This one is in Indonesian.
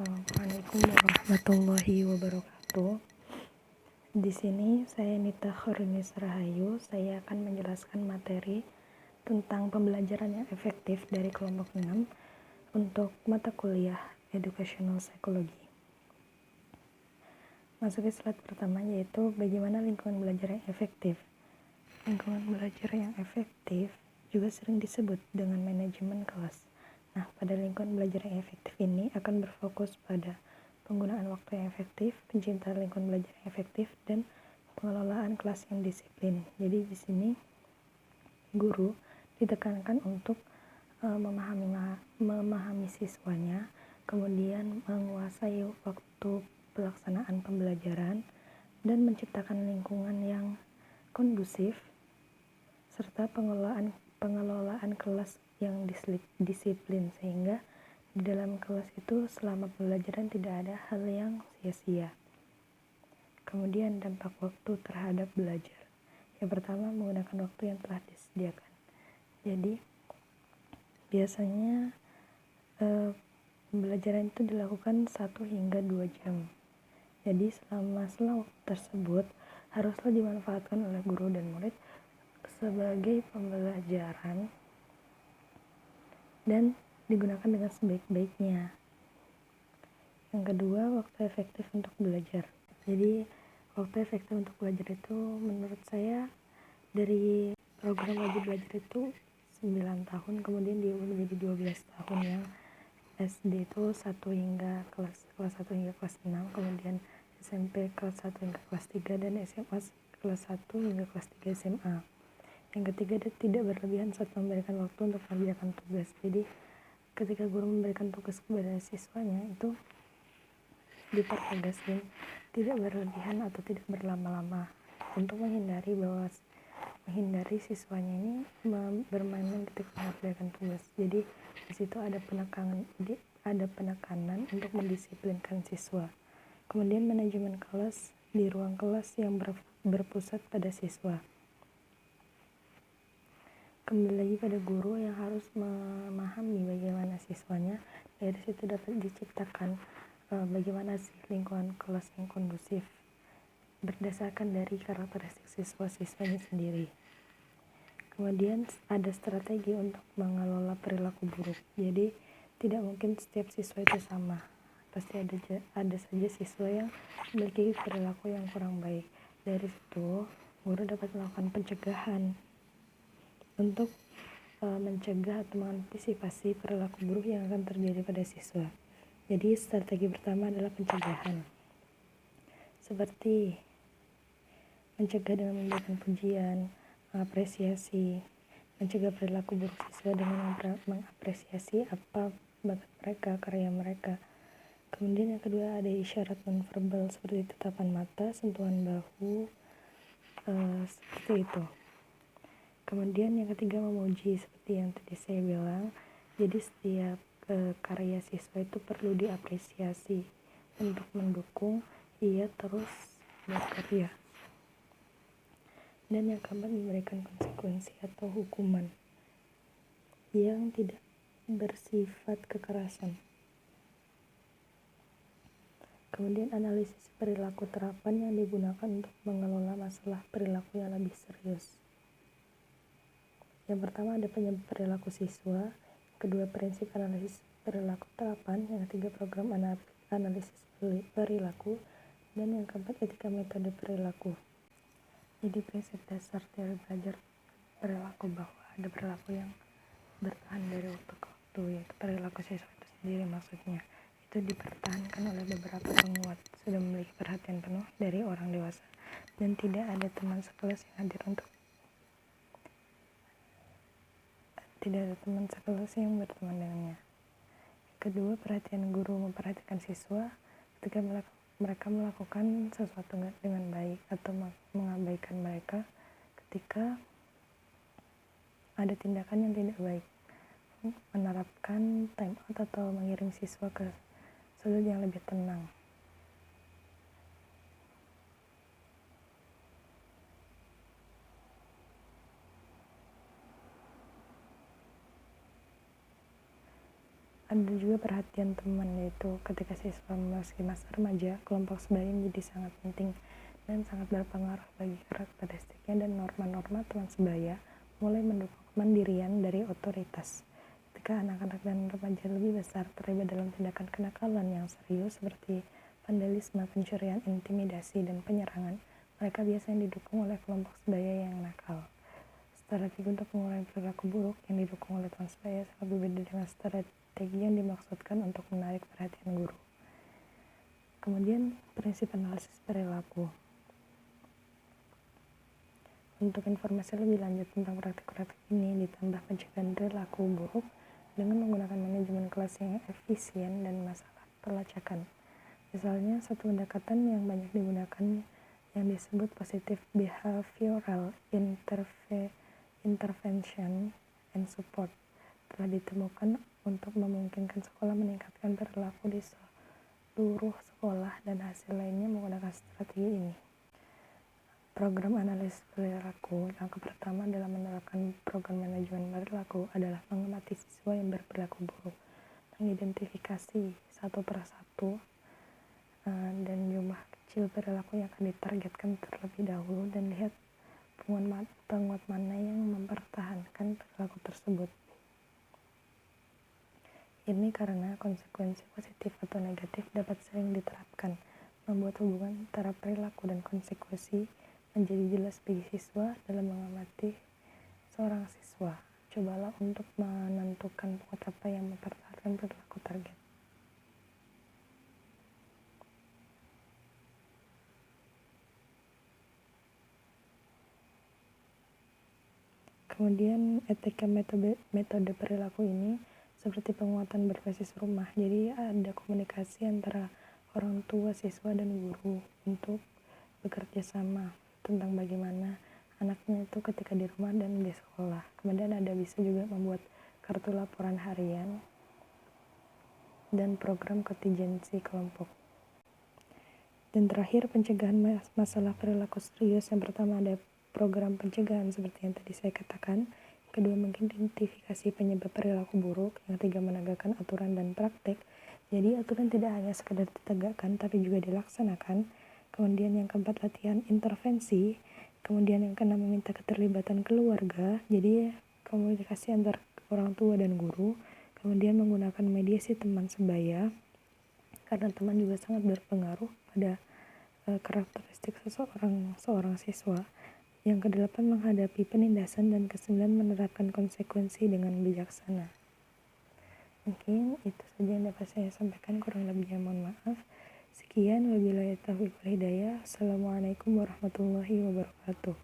Assalamualaikum warahmatullahi wabarakatuh. Di sini saya Nita Khorinis Rahayu. Saya akan menjelaskan materi tentang pembelajaran yang efektif dari kelompok 6 untuk mata kuliah Educational Psychology. Masuk ke slide pertama, yaitu bagaimana lingkungan belajar yang efektif. Lingkungan belajar yang efektif juga sering disebut dengan manajemen kelas. Nah, pada lingkungan belajar yang efektif ini akan berfokus pada penggunaan waktu yang efektif, penciptaan lingkungan belajar yang efektif, dan pengelolaan kelas yang disiplin. Jadi di sini guru ditekankan untuk memahami siswanya, kemudian menguasai waktu pelaksanaan pembelajaran, dan menciptakan lingkungan yang kondusif, serta pengelolaan kelas yang disiplin, sehingga di dalam kelas itu selama pembelajaran tidak ada hal yang sia-sia. Kemudian dampak waktu terhadap belajar. Yang pertama, menggunakan waktu yang telah disediakan. Jadi biasanya pembelajaran itu dilakukan 1 hingga 2 jam. Jadi selama waktu tersebut haruslah dimanfaatkan oleh guru dan murid sebagai pembelajaran dan digunakan dengan sebaik-baiknya. Yang kedua, waktu efektif untuk belajar. Jadi waktu efektif untuk belajar itu menurut saya dari program wajib belajar itu 9 tahun, kemudian diubah menjadi 12 tahun, yang SD itu 1 hingga kelas 1 hingga kelas 6, kemudian SMP kelas 1 hingga kelas 3, dan SMA kelas 1 hingga kelas 3 SMA. Yang ketiga, tidak berlebihan saat memberikan waktu untuk mengerjakan tugas. Jadi ketika guru memberikan tugas kepada siswanya itu dipertegas dan tidak berlebihan atau tidak berlama-lama, untuk menghindari siswanya ini bermain-main ketika mengerjakan tugas. Jadi di situ ada penekanan untuk mendisiplinkan siswa. Kemudian manajemen kelas di ruang kelas yang berpusat pada siswa. Kembali lagi pada guru yang harus memahami bagaimana siswanya. Dari situ dapat diciptakan bagaimana sih lingkungan kelas yang kondusif berdasarkan dari karakteristik siswa-siswanya sendiri. Kemudian ada strategi untuk mengelola perilaku buruk. Jadi tidak mungkin setiap siswa itu sama. Pasti ada saja siswa yang memiliki perilaku yang kurang baik. Dari situ guru dapat melakukan pencegahan untuk mencegah atau mengantisipasi perilaku buruk yang akan terjadi pada siswa. Jadi strategi pertama adalah pencegahan, seperti mencegah dengan memberikan pujian, mengapresiasi, mencegah perilaku buruk siswa dengan mengapresiasi apa bakat mereka, karya mereka. Kemudian yang kedua ada isyarat nonverbal seperti tatapan mata, sentuhan bahu, seperti itu. Kemudian yang ketiga memuji, seperti yang tadi saya bilang. Jadi setiap karya siswa itu perlu diapresiasi untuk mendukung ia terus berkarya. Dan yang keempat, memberikan konsekuensi atau hukuman yang tidak bersifat kekerasan. Kemudian analisis perilaku terapan yang digunakan untuk mengelola masalah perilaku yang lebih serius. Yang pertama ada penyebab perilaku siswa, kedua prinsip analisis perilaku terapan, yang ketiga program analisis perilaku, dan yang keempat etika metode perilaku. Jadi prinsip dasar dari belajar perilaku bahwa ada perilaku yang bertahan dari waktu ke waktu, yaitu perilaku siswa itu sendiri maksudnya. Itu dipertahankan oleh beberapa penguat, sudah memiliki perhatian penuh dari orang dewasa, dan tidak ada teman sekelas yang hadir untuk berteman dengannya. Kedua, perhatian guru memperhatikan siswa ketika mereka melakukan sesuatu dengan baik atau mengabaikan mereka ketika ada tindakan yang tidak baik. Menerapkan time out atau mengirim siswa ke sudut yang lebih tenang. ada juga perhatian teman, yaitu ketika siswa memasuki masa remaja, kelompok sebaya menjadi sangat penting dan sangat berpengaruh bagi karakteristiknya dan norma-norma teman sebaya, mulai mendukung kemandirian dari otoritas. Ketika anak-anak dan remaja lebih besar terlibat dalam tindakan kenakalan yang serius seperti vandalisme, pencurian, intimidasi, dan penyerangan, mereka biasanya didukung oleh kelompok sebaya yang nakal. Strategi untuk mengurangi perilaku buruk yang didukung oleh teman sebaya sangat berbeda dengan strategi yang dimaksudkan untuk menarik perhatian guru. Kemudian, prinsip analisis perilaku. Untuk informasi lebih lanjut tentang praktik-praktik ini, ditambah pencegahan perilaku buruk dengan menggunakan manajemen kelas yang efisien dan masalah pelacakan. Misalnya, satu pendekatan yang banyak digunakan yang disebut positive behavioral intervention and support telah ditemukan untuk memungkinkan sekolah meningkatkan perilaku di seluruh sekolah, dan hasil lainnya menggunakan strategi ini. Program analisis perilaku. Langkah pertama dalam menerapkan program manajemen perilaku adalah mengamati siswa yang berperilaku buruk, mengidentifikasi satu persatu dan jumlah kecil perilaku yang akan ditargetkan terlebih dahulu, dan lihat penguat mana yang mempertahankan perilaku tersebut. Ini karena konsekuensi positif atau negatif dapat sering diterapkan, membuat hubungan antara perilaku dan konsekuensi menjadi jelas bagi siswa. Dalam mengamati seorang siswa, cobalah untuk menentukan penguat apa yang mempertahankan perilaku target. Kemudian etika metode perilaku ini seperti penguatan berbasis rumah. Jadi ada komunikasi antara orang tua, siswa, dan guru untuk bekerja sama tentang bagaimana anaknya itu ketika di rumah dan di sekolah. Kemudian ada bisa juga membuat kartu laporan harian dan program kontingensi kelompok. Dan terakhir, pencegahan masalah perilaku serius. Yang pertama ada program pencegahan seperti yang tadi saya katakan. Kedua, mengidentifikasi penyebab perilaku buruk. Yang ketiga, menegakkan aturan dan praktek. Jadi aturan tidak hanya sekedar ditegakkan tapi juga dilaksanakan. Kemudian yang keempat, latihan intervensi. Kemudian yang keenam, meminta keterlibatan keluarga. Jadi komunikasi antar orang tua dan guru. Kemudian menggunakan mediasi teman sebaya, karena teman juga sangat berpengaruh pada karakteristik seorang siswa. Yang kedelapan, menghadapi penindasan, dan kesembilan, menerapkan konsekuensi dengan bijaksana. Mungkin itu saja yang dapat saya sampaikan, kurang lebihnya mohon maaf. Sekian, wabillahi taufiq wal hidayah. Assalamualaikum warahmatullahi wabarakatuh.